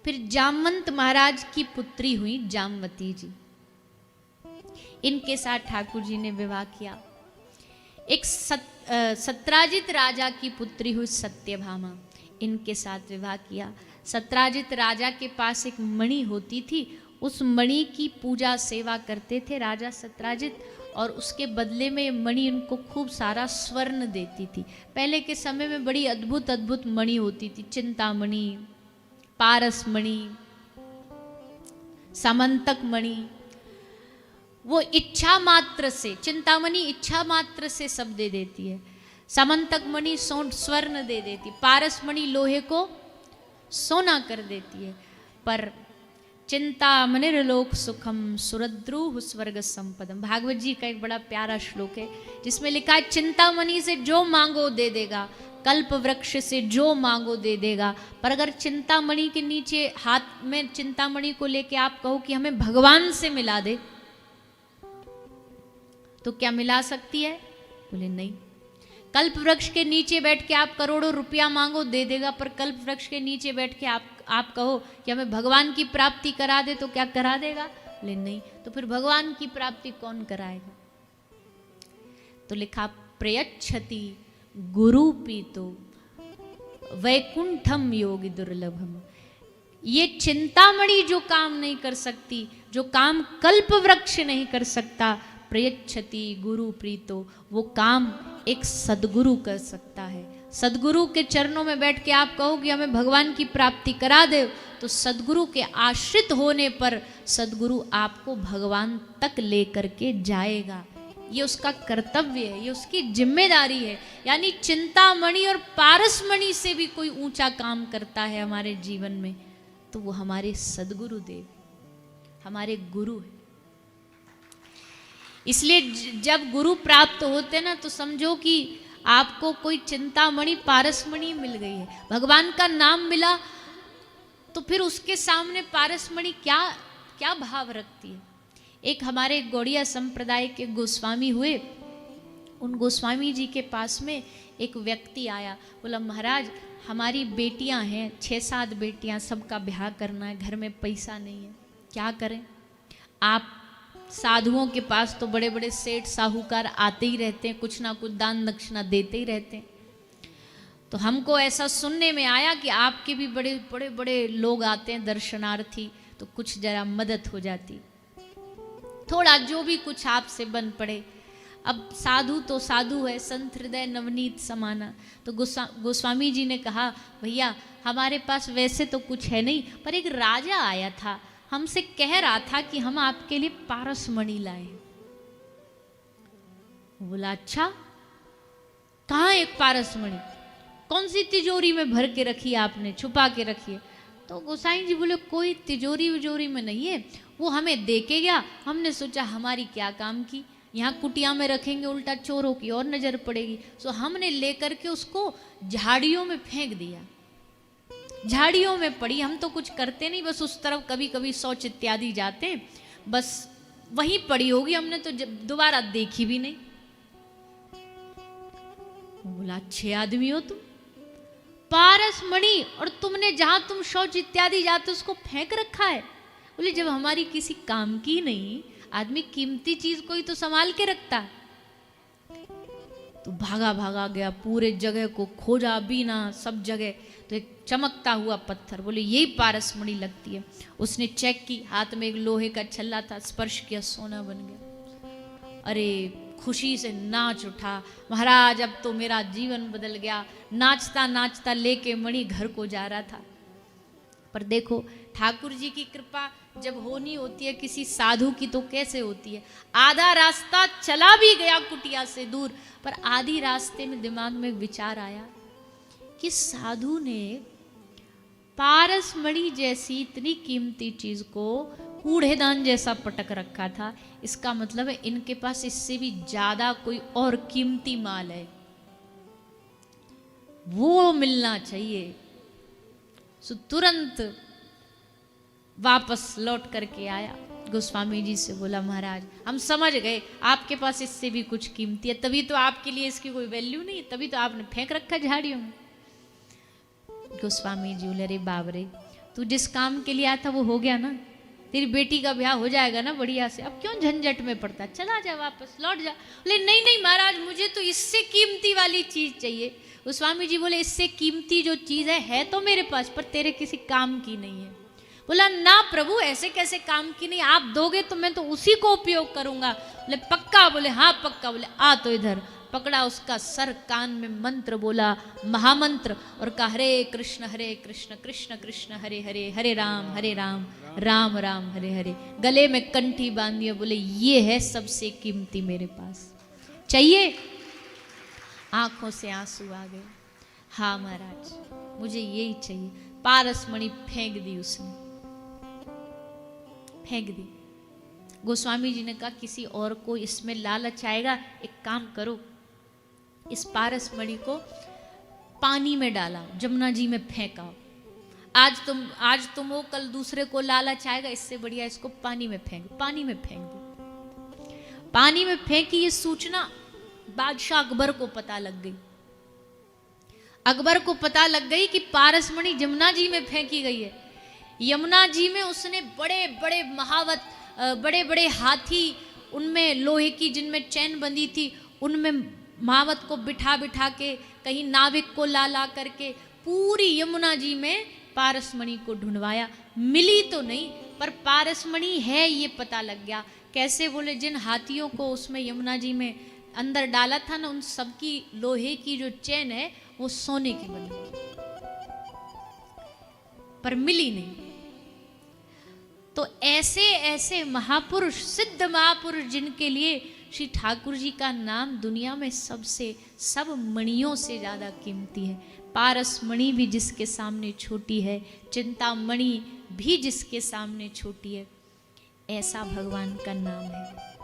फिर जामवंत महाराज की पुत्री हुई जामवती जी, इनके साथ ठाकुर जी ने विवाह किया। एक सत्राजित राजा की पुत्री हुई सत्यभामा, इनके साथ विवाह किया। सत्राजित राजा के पास एक मणि होती थी, उस मणि की पूजा सेवा करते थे राजा सत्राजित, और उसके बदले में मणि उनको खूब सारा स्वर्ण देती थी। पहले के समय में बड़ी अद्भुत अद्भुत मणि होती थी, चिंतामणि, पारस मणि, समंतक मणि। वो इच्छा मात्र से, चिंतामणि इच्छा मात्र से सब दे देती है, समंतक मणि स्वर्ण दे देती, पारस मणि लोहे को सोना कर देती है। पर चिंतामणिर्लोक सुखम सुरद्रुः स्वर्ग संपदम, भागवत जी का एक बड़ा प्यारा श्लोक है जिसमें लिखा है चिंतामणि से जो मांगो दे देगा, कल्प वृक्ष से जो मांगो दे देगा। पर अगर चिंतामणि के नीचे हाथ में चिंतामणि को लेके आप कहो कि हमें भगवान से मिला दे, तो क्या मिला सकती है? बोले नहीं। कल्प वृक्ष के नीचे बैठ के आप करोड़ों रुपया मांगो दे देगा, पर कल्प वृक्ष के नीचे बैठ के आप कहो कि हमें भगवान की प्राप्ति करा दे, तो क्या करा देगा? बोले नहीं। तो फिर भगवान की प्राप्ति कौन कराएगा? तो लिखा प्रयच्छति गुरु पीतो वैकुंठम योगी दुर्लभम। ये चिंतामणि जो काम नहीं कर सकती, जो काम कल्प वृक्ष नहीं कर सकता, प्रयच्छति गुरु प्रीतो, वो काम एक सदगुरु कर सकता है। सदगुरु के चरणों में बैठ के आप कहो कि हमें भगवान की प्राप्ति करा दे, तो सदगुरु के आश्रित होने पर सदगुरु आपको भगवान तक लेकर के जाएगा। ये उसका कर्तव्य है, ये उसकी जिम्मेदारी है। यानी चिंतामणि और पारसमणि से भी कोई ऊंचा काम करता है हमारे जीवन में, तो वो हमारे सदगुरु देव, हमारे गुरु है। इसलिए जब गुरु प्राप्त होते ना, तो समझो कि आपको कोई चिंतामणि पारसमणि मिल गई है, भगवान का नाम मिला, तो फिर उसके सामने पारसमणि क्या क्या भाव रखती है। एक हमारे गौड़िया संप्रदाय के गोस्वामी हुए, उन गोस्वामी जी के पास में एक व्यक्ति आया, बोला महाराज हमारी बेटियां हैं, 6-7 बेटियां, सबका ब्याह करना है, घर में पैसा नहीं है, क्या करें? आप साधुओं के पास तो बड़े बड़े सेठ साहूकार आते ही रहते हैं, कुछ ना कुछ दान दक्षिणा देते ही रहते हैं। तो हमको ऐसा सुनने में आया कि आपके भी बड़े बड़े बड़े लोग आते हैं दर्शनार्थी, तो कुछ जरा मदद हो जाती, थोड़ा जो भी कुछ आपसे बन पड़े। अब साधु तो साधु है, संत हृदय नवनीत समाना। तो गोस्वामी जी ने कहा भैया हमारे पास वैसे तो कुछ है नहीं, पर एक राजा आया था, हमसे कह रहा था कि हम आपके लिए पारसमणि लाए। बोला अच्छा, कहाँ एक पारसमणि, कौन सी तिजोरी में भर के रखी आपने, छुपा के रखी है? तो गोसाई जी बोले कोई तिजोरी विजोरी में नहीं है, वो हमें दे के गया, हमने सोचा हमारी क्या काम की, यहाँ कुटिया में रखेंगे उल्टा चोरों की और नजर पड़ेगी, सो हमने लेकर के उसको झाड़ियों में फेंक दिया। झाड़ियों में पड़ी, हम तो कुछ करते नहीं, बस उस तरफ कभी कभी शौच इत्यादि जाते, बस वहीं पड़ी होगी, हमने तो दोबारा देखी भी नहीं। बोला अच्छे आदमी हो तुम, पारसमणि, और तुमने जहां तुम शौच इत्यादि जाते उसको फेंक रखा है? बोले जब हमारी किसी काम की नहीं, आदमी कीमती चीज कोई तो संभाल के रखता है। तो भागा भागा गया, पूरे जगह को खोजा बीना सब जगह, तो एक चमकता हुआ पत्थर, बोले यही पारसमणि लगती है। उसने चेक की, हाथ में एक लोहे का छल्ला था, स्पर्श किया, सोना बन गया। अरे खुशी से नाच उठा, महाराज अब तो मेरा जीवन बदल गया। नाचता नाचता लेके मणि घर को जा रहा था। पर देखो ठाकुर जी की कृपा जब होनी होती है किसी साधु की, तो कैसे होती है। आधा रास्ता चला भी गया कुटिया से दूर, पर आधी रास्ते में दिमाग में विचार आया कि साधु ने पारसमणि जैसी इतनी कीमती चीज को कूड़ेदान जैसा पटक रखा था, इसका मतलब है इनके पास इससे भी ज्यादा कोई और कीमती माल है, वो मिलना चाहिए। सो तुरंत वापस लौट करके आया, गोस्वामी जी से बोला महाराज हम समझ गए आपके पास इससे भी कुछ कीमती है, तभी तो आपके लिए इसकी कोई वैल्यू नहीं, तभी तो आपने फेंक रखा झाड़ियों में। गोस्वामी जी बोले अरे बाबरे, तू जिस काम के लिए आया था वो हो गया ना, तेरी बेटी का ब्याह हो जाएगा ना बढ़िया से, अब क्यों झंझट में पड़ता, चला जा वापस लौट जा। बोले नहीं नहीं महाराज, मुझे तो इससे कीमती वाली चीज चाहिए। वो स्वामी जी बोले इससे कीमती जो चीज है तो मेरे पास, पर तेरे किसी काम की नहीं है। बोला ना प्रभु ऐसे कैसे काम की नहीं, आप दोगे तो मैं तो उसी को उपयोग करूंगा। बोले पक्का? बोले हाँ पक्का। बोले आ तो इधर। पकड़ा उसका सर, कान में मंत्र बोला, महामंत्र, और कहा हरे कृष्ण कृष्ण कृष्ण हरे हरे, हरे राम राम राम हरे हरे। गले में कंठी बांधी। बोले ये है सबसे कीमती मेरे पास, चाहिए? आंखों से आंसू आ गए। हाँ महाराज मुझे यही चाहिए। पारसमणि फेंक दी उसने, फेंक दी। गोस्वामी जी ने कहा किसी और को इसमें लालच आएगा, एक काम करो, इस पारसमणि को पानी में डाला, जमुना जी में फेंका। आज तुम हो, कल दूसरे को लालच आएगा, इससे बढ़िया इसको पानी में फेंक दो। पानी में फेंक दो। पानी में फेंकी। ये सूचना बादशाह अकबर को पता लग गई। अकबर को पता लग गई कि पारसमणि जमुना जी में फेंकी गई है। यमुना जी में उसने बड़े बड़े महावत, बड़े बड़े हाथी, उनमें लोहे की जिनमें चैन बंधी थी, उनमें महावत को बिठा बिठा के, कहीं नाविक को ला ला करके पूरी यमुना जी में पारसमणि को ढूंढवाया। मिली तो नहीं, पर पारसमणि है ये पता लग गया। कैसे? बोले जिन हाथियों को उसमें यमुना जी में अंदर डाला था ना, उन सबकी लोहे की जो चैन है वो सोने की बनी, पर मिली नहीं। तो ऐसे ऐसे महापुरुष, सिद्ध महापुरुष, जिनके लिए श्री ठाकुर जी का नाम दुनिया में सब मणियों से ज्यादा कीमती है। पारसमणि भी जिसके सामने छोटी है, चिंतामणि भी जिसके सामने छोटी है, ऐसा भगवान का नाम है।